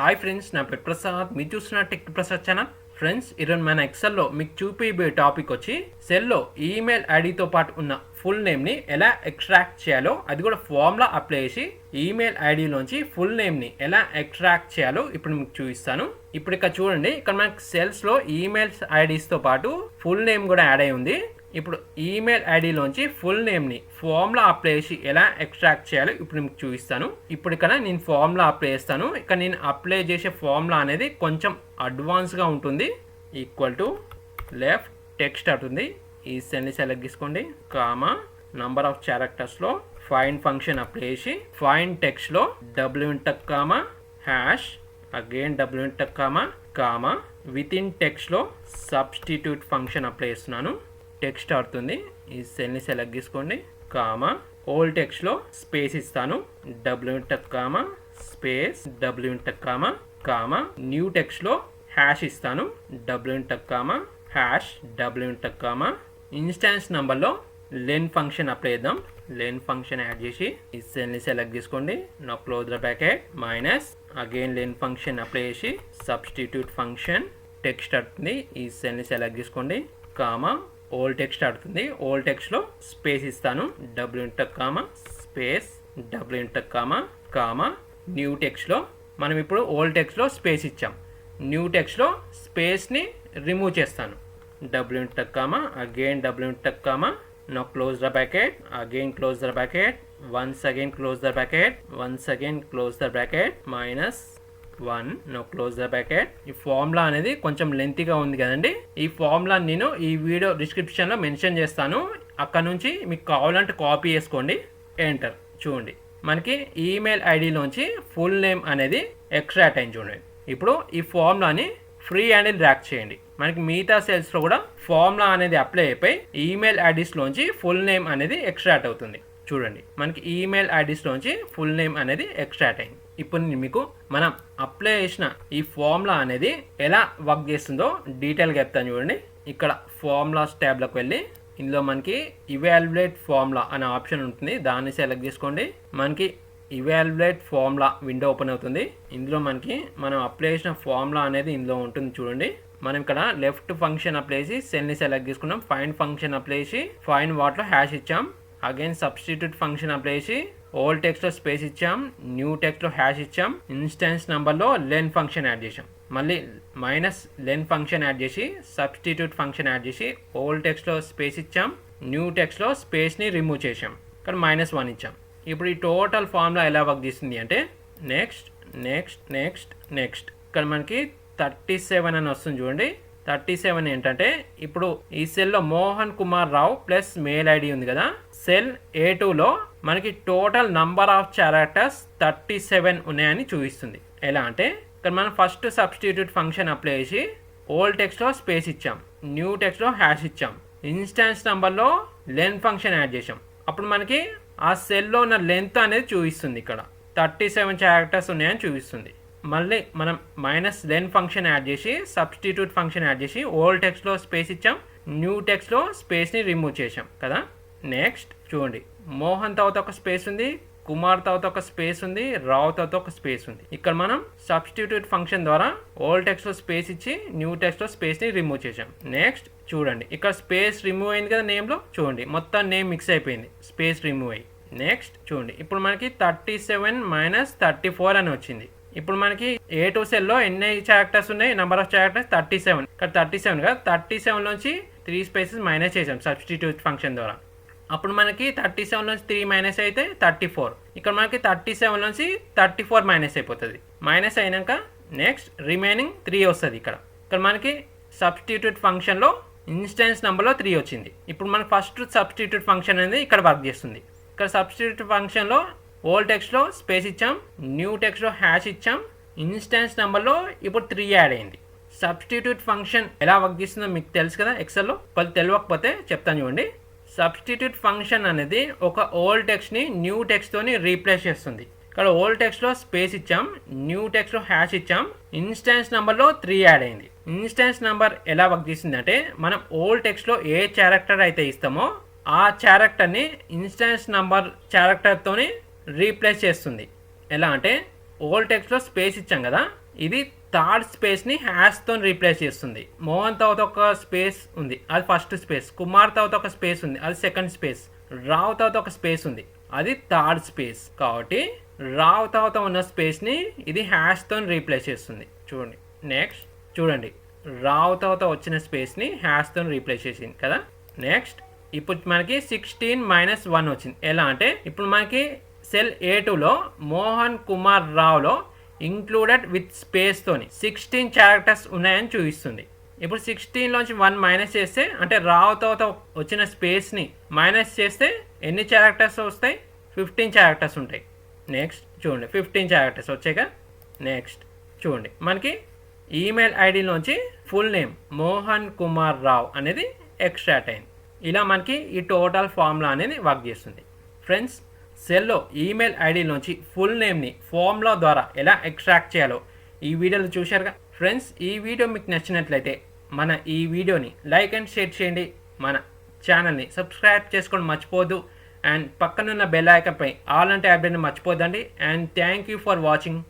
Hi friends, నా పేరు ప్రసాద్. మీరు చూస్తున్న టెక్ ప్రసాద్ ఛానల్. ఫ్రెండ్స్, ఈరోజు మన ఎక్సెల్లో మీకు చూపించే టాపిక్ వచ్చి సెల్లో ఈమెయిల్ ఐడితో పాటు ఉన్న ఫుల్ నేమ్ని ఎలా ఎక్స్ట్రాక్ట్ చేయాలో, అది కూడా ఫామ్లా అప్లై చేసి ఈమెయిల్ ఐడిలోంచి ఫుల్ నేమ్ని ఎలా ఎక్స్ట్రాక్ట్ చేయాలో ఇప్పుడు మీకు చూపిస్తాను. ఇప్పుడు ఇక్కడ చూడండి, ఇక్కడ మనకి సెల్స్లో ఈమెయిల్స్ ఐడీస్తో పాటు ఫుల్ నేమ్ కూడా యాడ్ అయి ఉంది. ఇప్పుడు ఈమెయిల్ ఐడిలోంచి ఫుల్ నేమ్ని ఫామ్లా అప్లై చేసి ఎలా ఎక్స్ట్రాక్ట్ చేయాలో ఇప్పుడు మీకు చూపిస్తాను. ఇప్పుడు ఇక్కడ నేను ఫామ్లా అప్లై చేస్తాను. ఇక్కడ నేను అప్లై చేసే ఫామ్లా అనేది కొంచెం అడ్వాన్స్గా ఉంటుంది. ఈక్వల్ టు లెఫ్ట్ టెక్స్ట్ అవుతుంది. ఈ సెల్ని సెలెక్ట్ చేసుకోండి, కామా నంబర్ ఆఫ్ క్యారెక్టర్స్లో ఫైండ్ ఫంక్షన్ అప్లై చేసి ఫైండ్ టెక్స్ట్లో double inverted comma hash again double inverted comma comma within టెక్స్ట్లో సబ్స్టిట్యూట్ ఫంక్షన్ అప్లై చేస్తున్నాను. టెక్స్ట్ అవుతుంది. ఈ సెల్ని సెలెక్ట్ చేసుకోండి, కామా ఓల్డ్ టెక్స్ట్లో స్పేస్ ఇస్తాను, double inverted comma space double inverted comma comma new టెక్స్ట్లో హ్యాష్ ఇస్తాను, double inverted comma hash double inverted comma instance నెంబర్లో లెన్ ఫంక్షన్ అప్లై చేద్దాం. లెన్ ఫంక్షన్ యాడ్ చేసి ఈ సెల్ని సెలెక్ట్ చేసుకోండి, నా close the bracket minus again len function apply చేసి సబ్స్టిట్యూట్ ఫంక్షన్ టెక్స్ట్ అవుతుంది. ఈ సెల్ని సెలెక్ట్ చేసుకోండి, కామా ఓల్డ్ టెక్స్ట్ ఆడుతుంది. ఓల్డ్ టెక్స్ట్లో స్పేస్ ఇస్తాను, double inverted comma space double inverted comma comma new టెక్స్ట్లో మనం ఇప్పుడు ఓల్డ్ టెక్స్ట్లో స్పేస్ ఇచ్చాం. న్యూ టెక్స్ట్లో స్పేస్ని రిమూవ్ చేస్తాను, double inverted comma again double inverted comma no close the bracket again close the bracket once again close the bracket once again close the bracket minus 1 no close the bracket. ఈ formula అనేది కొంచెం లెంతీగా ఉంది కదండి. ఈ formula నేను ఈ video డిస్క్రిప్షన్లో mention చేస్తాను. అక్కడ నుంచి మీకు కావాలంటే కాపీ చేసుకోండి, ఎంటర్. చూడండి, మనకి ఈమెయిల్ ఐడిలోంచి ఫుల్ నేమ్ అనేది ఎక్స్ట్రాక్ట్ అయింది. చూడండి, ఇప్పుడు ఈ ఫార్ములాని ఫ్రీ హ్యాండిల్ డ్రాగ్ చేయండి. మనకి మిగతా సెల్స్లో కూడా ఫార్ములా అనేది అప్లై అయిపోయి ఈమెయిల్ ఐడీస్లోంచి ఫుల్ నేమ్ అనేది ఎక్స్ట్రాక్ట్ అవుతుంది. చూడండి, మనకి ఈమెయిల్ ఐడీస్లోంచి ఫుల్ నేమ్ అనేది ఎక్స్ట్రాక్ట్ అయింది. ఇప్పుడు నేను మీకు మనం అప్లై చేసిన ఈ ఫార్ములా అనేది ఎలా వర్క్ చేస్తుందో డీటెయిల్గా చెప్తాను. చూడండి, ఇక్కడ ఫార్ములాస్ ట్యాబ్లోకి వెళ్ళి ఇందులో మనకి ఇవాల్యుయేట్ ఫార్ములా అనే ఆప్షన్ ఉంటుంది, దాన్ని సెలెక్ట్ చేసుకోండి. మనకి ఇవాల్యుయేట్ ఫార్ములా విండో ఓపెన్ అవుతుంది. ఇందులో మనకి మనం అప్లై చేసిన ఫార్ములా అనేది ఇందులో ఉంటుంది. చూడండి, మనం ఇక్కడ లెఫ్ట్ ఫంక్షన్ అప్లై చేసి సెల్ని సెలెక్ట్ చేసుకున్నాం, ఫైండ్ ఫంక్షన్ అప్లై చేసి ఫైండ్ వాట్లో హ్యాష్ ఇచ్చాం, అగైన్ సబ్స్టిట్యూట్ ఫంక్షన్ అప్లై చేసి ఓల్డ్ టెక్స్ట్లో స్పేస్ ఇచ్చాం, న్యూ టెక్స్ట్లో హ్యాష్ ఇచ్చాం, ఇన్స్టాన్స్ నెంబర్లో లెన్ ఫంక్షన్ యాడ్ చేసాం, మళ్ళీ మైనస్ లెన్ ఫంక్షన్ యాడ్ చేసి సబ్స్టిట్యూట్ ఫంక్షన్ యాడ్ చేసి ఓల్డ్ టెక్స్ట్లో స్పేస్ ఇచ్చాం, న్యూ టెక్స్ట్లో స్పేస్ని రిమూవ్ చేసాం, ఇక్కడ -1 ఇచ్చాం. ఇప్పుడు ఈ టోటల్ ఫార్ములా ఎలా వర్క్ చేస్తుంది అంటే నెక్స్ట్ నెక్స్ట్ నెక్స్ట్ నెక్స్ట్ ఇక్కడ మనకి 37 అని వస్తుంది. చూడండి, 37 ఏంటంటే ఇప్పుడు ఈ సెల్లో మోహన్ కుమార్ రావు ప్లస్ మెయిల్ ఐడి ఉంది కదా, సెల్ A2లో మనకి టోటల్ నంబర్ ఆఫ్ క్యారెక్టర్స్ 37 ఉన్నాయని చూపిస్తుంది. ఎలా అంటే ఇక్కడ మనం ఫస్ట్ సబ్స్టిట్యూట్ ఫంక్షన్ అప్లై చేసి ఓల్డ్ టెక్స్ట్లో స్పేస్ ఇచ్చాం, న్యూ టెక్స్ట్లో హ్యాష్ ఇచ్చాం, ఇన్స్టాన్స్ నెంబర్లో లెన్ ఫంక్షన్ యాడ్ చేసాం. అప్పుడు మనకి ఆ సెల్లో ఉన్న లెంత్ అనేది చూపిస్తుంది. ఇక్కడ 37 క్యారెక్టర్స్ ఉన్నాయని చూపిస్తుంది. మళ్ళీ మనం మైనస్ లెన్ ఫంక్షన్ యాడ్ చేసి సబ్స్టిట్యూట్ ఫంక్షన్ యాడ్ చేసి ఓల్డ్ టెక్స్ట్లో స్పేస్ ఇచ్చాం, న్యూ టెక్స్ట్లో స్పేస్ని రిమూవ్ చేసాం కదా. నెక్స్ట్ చూడండి, మోహన్ తర్వాత ఒక స్పేస్ ఉంది, కుమార్ తర్వాత ఒక స్పేస్ ఉంది, రావు తర్వాత ఒక స్పేస్ ఉంది. ఇక్కడ మనం సబ్స్టిట్యూట్ ఫంక్షన్ ద్వారా ఓల్డ్ టెక్స్ట్లో స్పేస్ ఇచ్చి న్యూ టెక్స్ట్లో స్పేస్ని రిమూవ్ చేసాం. నెక్స్ట్ చూడండి, ఇక్కడ స్పేస్ రిమూవ్ అయింది కదా నేమ్లో. చూడండి, మొత్తం నేమ్ మిక్స్ అయిపోయింది, స్పేస్ రిమూవ్ అయ్యి. నెక్స్ట్ చూడండి, ఇప్పుడు మనకి 37 - 34 అని వచ్చింది. ఇప్పుడు మనకి A2 సెల్లో ఎన్ని క్యారెక్టర్స్ ఉన్నాయి, నెంబర్ ఆఫ్ క్యారెక్టర్స్ 37. ఇక్కడ 37 కదా, 37 నుంచి 3 స్పేసెస్ మైనస్ చేసాం సబ్స్టిట్యూట్ ఫంక్షన్ ద్వారా. అప్పుడు మనకి 37 నుంచి 3 మైనస్ అయితే 34. ఇక్కడ మనకి 37 నుంచి 34 మైనస్ అయిపోతుంది. మైనస్ అయినాక నెక్స్ట్ రిమైనింగ్ 3 వస్తుంది. ఇక్కడ మనకి సబ్స్టిట్యూట్ ఫంక్షన్లో ఇన్స్టెన్స్ నెంబర్లో 3 వచ్చింది. ఇప్పుడు మనకి ఫస్ట్ సబ్స్టిట్యూట్ ఫంక్షన్ అనేది ఇక్కడ వర్క్ చేస్తుంది. ఇక్కడ సబ్స్టిట్యూట్ ఫంక్షన్లో ఓల్డ్ టెక్స్ట్లో స్పేస్ ఇచ్చాం, న్యూ టెక్స్ట్లో హ్యాష్ ఇచ్చాం, ఇన్స్టాన్స్ నెంబర్లో ఇప్పుడు 3 యాడ్ అయింది. సబ్స్టిట్యూట్ ఫంక్షన్ ఎలా వర్క్ చేస్తుందో మీకు తెలుసు కదా ఎక్సెల్లో. కొద్ది తెలియకపోతే చెప్తాను చూడండి. సబ్స్టిట్యూట్ ఫంక్షన్ అనేది ఒక ఓల్డ్ టెక్స్ట్ని న్యూ టెక్స్ట్తోని రీప్లేస్ చేస్తుంది. ఇక్కడ ఓల్డ్ టెక్స్ట్లో స్పేస్ ఇచ్చాం, న్యూ టెక్స్ట్లో హ్యాష్ ఇచ్చాం, ఇన్స్టాన్స్ నెంబర్లో 3 యాడ్ అయింది. ఇన్స్టాన్స్ నెంబర్ ఎలా వర్క్ చేస్తుంది అంటే మనం ఓల్డ్ టెక్స్ట్లో ఏ క్యారెక్టర్ అయితే ఇస్తామో ఆ క్యారెక్టర్ని ఇన్స్టాన్స్ నెంబర్ క్యారెక్టర్తోని రీప్లేస్ చేస్తుంది. ఎలా అంటే ఓల్డ్ టెక్స్ట్లో స్పేస్ ఇచ్చాం కదా, ఇది థర్డ్ స్పేస్ని హ్యాష్తో రీప్లేస్ చేస్తుంది. మోహన్ తర్వాత ఒక స్పేస్ ఉంది, అది ఫస్ట్ స్పేస్. కుమార్ తర్వాత ఒక స్పేస్ ఉంది, అది సెకండ్ స్పేస్. రావు తర్వాత ఒక స్పేస్ ఉంది, అది థర్డ్ స్పేస్. కాబట్టి రావు తర్వాత ఉన్న స్పేస్ని ఇది హ్యాష్తో రీప్లేస్ చేస్తుంది. చూడండి నెక్స్ట్, చూడండి రావు తర్వాత వచ్చిన స్పేస్ని హ్యాష్తో రీప్లేస్ చేసింది కదా. నెక్స్ట్ ఇప్పుడు మనకి 16 - 1 వచ్చింది. ఎలా అంటే ఇప్పుడు మనకి సెల్ A2లో మోహన్ కుమార్ రావులో ఇంక్లూడెడ్ విత్ స్పేస్తోని 16 క్యారెక్టర్స్ ఉన్నాయని చూపిస్తుంది. ఇప్పుడు 16లోంచి 1 మైనస్ చేస్తే, అంటే రావు తర్వాత వచ్చిన స్పేస్ని మైనస్ చేస్తే ఎన్ని క్యారెక్టర్స్ వస్తాయి? 15 క్యారెక్టర్స్ ఉంటాయి. నెక్స్ట్ చూడండి 15 క్యారెక్టర్స్ వచ్చాక నెక్స్ట్ చూడండి మనకి ఈమెయిల్ ఐడిలోంచి ఫుల్ నేమ్ మోహన్ కుమార్ రావు అనేది ఎక్స్ట్రాక్ట్ అయింది. ఇలా మనకి ఈ టోటల్ ఫార్ములా అనేది వర్క్ చేస్తుంది. ఫ్రెండ్స్, సెల్లో ఈమెయిల్ ఐడిలోంచి ఫుల్ నేమ్ని ఫార్ములా ద్వారా ఎలా ఎక్స్ట్రాక్ట్ చేయాలో ఈ వీడియోలో చూశారుగా. ఫ్రెండ్స్, ఈ వీడియో మీకు నచ్చినట్లయితే మన ఈ వీడియోని లైక్ అండ్ షేర్ చేయండి. మన ఛానల్ని సబ్స్క్రైబ్ చేసుకోవడం మర్చిపోవద్దు. అండ్ పక్కనున్న బెల్ ఐకాన్పై ఆల్ అంటే ట్యాబ్ని మర్చిపోద్దండి. And thank you for watching.